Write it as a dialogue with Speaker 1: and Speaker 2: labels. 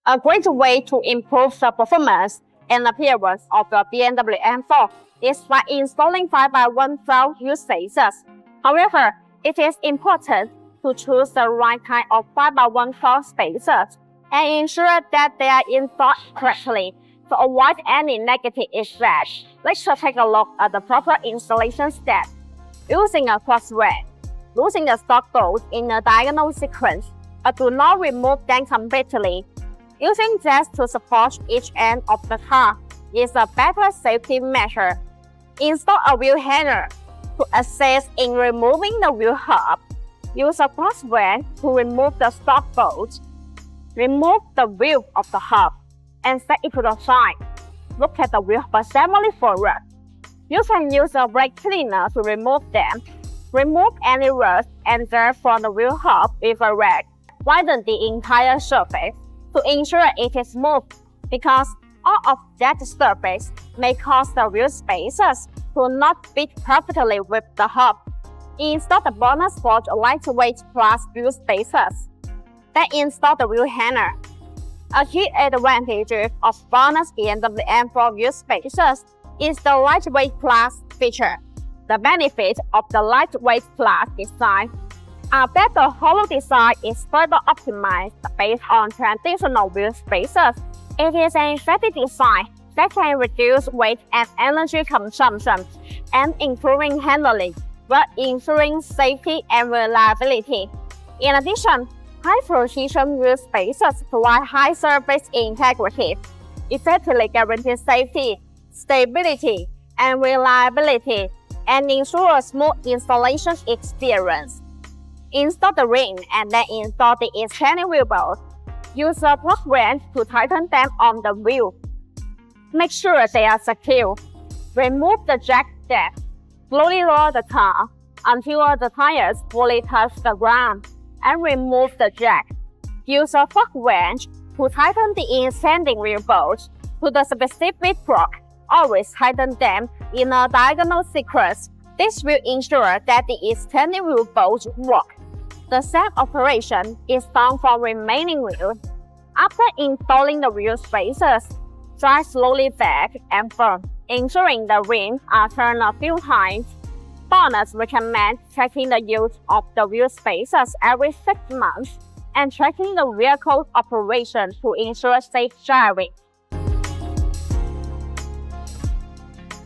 Speaker 1: A great way to improve the performance and appearance of the BMW M4 is by installing 5x1 floor wheel spacers. However, it is important to choose the right kind of 5x1 floor spacers and ensure that they are installed correctly to avoid any negative effects. Let's take a look at the proper installation step. Using a cross wrench, loosen the stock bolts in a diagonal sequence, but do not remove them completely. Using jacks to support each end of the car is a better safety measure. Install a wheel hanger to assist in removing the wheel hub. Use a cross wrench to remove the stock bolt. Remove the wheel of the hub and set it to the side. Look at the wheel assembly forward. You can use a brake cleaner to remove them. Remove any rust and dirt from the wheel hub with a rag. Widen the entire surface to ensure it is smooth, because all of that surface may cause the wheel spacers to not fit perfectly with the hub. Install the BONOSS lightweight plus wheel spacers. Then install the wheel hanger. A key advantage of BONOSS BMW M4 wheel spacers is the lightweight plus feature. The benefit of the lightweight plus design are that the hollow design is further optimized based on traditional wheel spacers. It is an effective design that can reduce weight and energy consumption and improving handling, while ensuring safety and reliability. In addition, high-precision wheel spacers provide high surface integrity, effectively guarantee safety, stability, and reliability, and ensure a smooth installation experience. Install the ring and then install the extended wheel bolts. Use a plug wrench to tighten them on the wheel. Make sure they are secure. Remove the jack step. Slowly lower the car until the tires fully touch the ground, and remove the jack. Use a plug wrench to tighten the extending wheel bolts to the specific plug. Always tighten them in a diagonal sequence. This will ensure that the extended wheel bolts work. The same operation is done for remaining wheels. After installing the wheel spacers, drive slowly back and forth, ensuring the rims are turned a few times. BONOSS recommends checking the use of the wheel spacers every 6 months and tracking the vehicle's operation to ensure safe driving.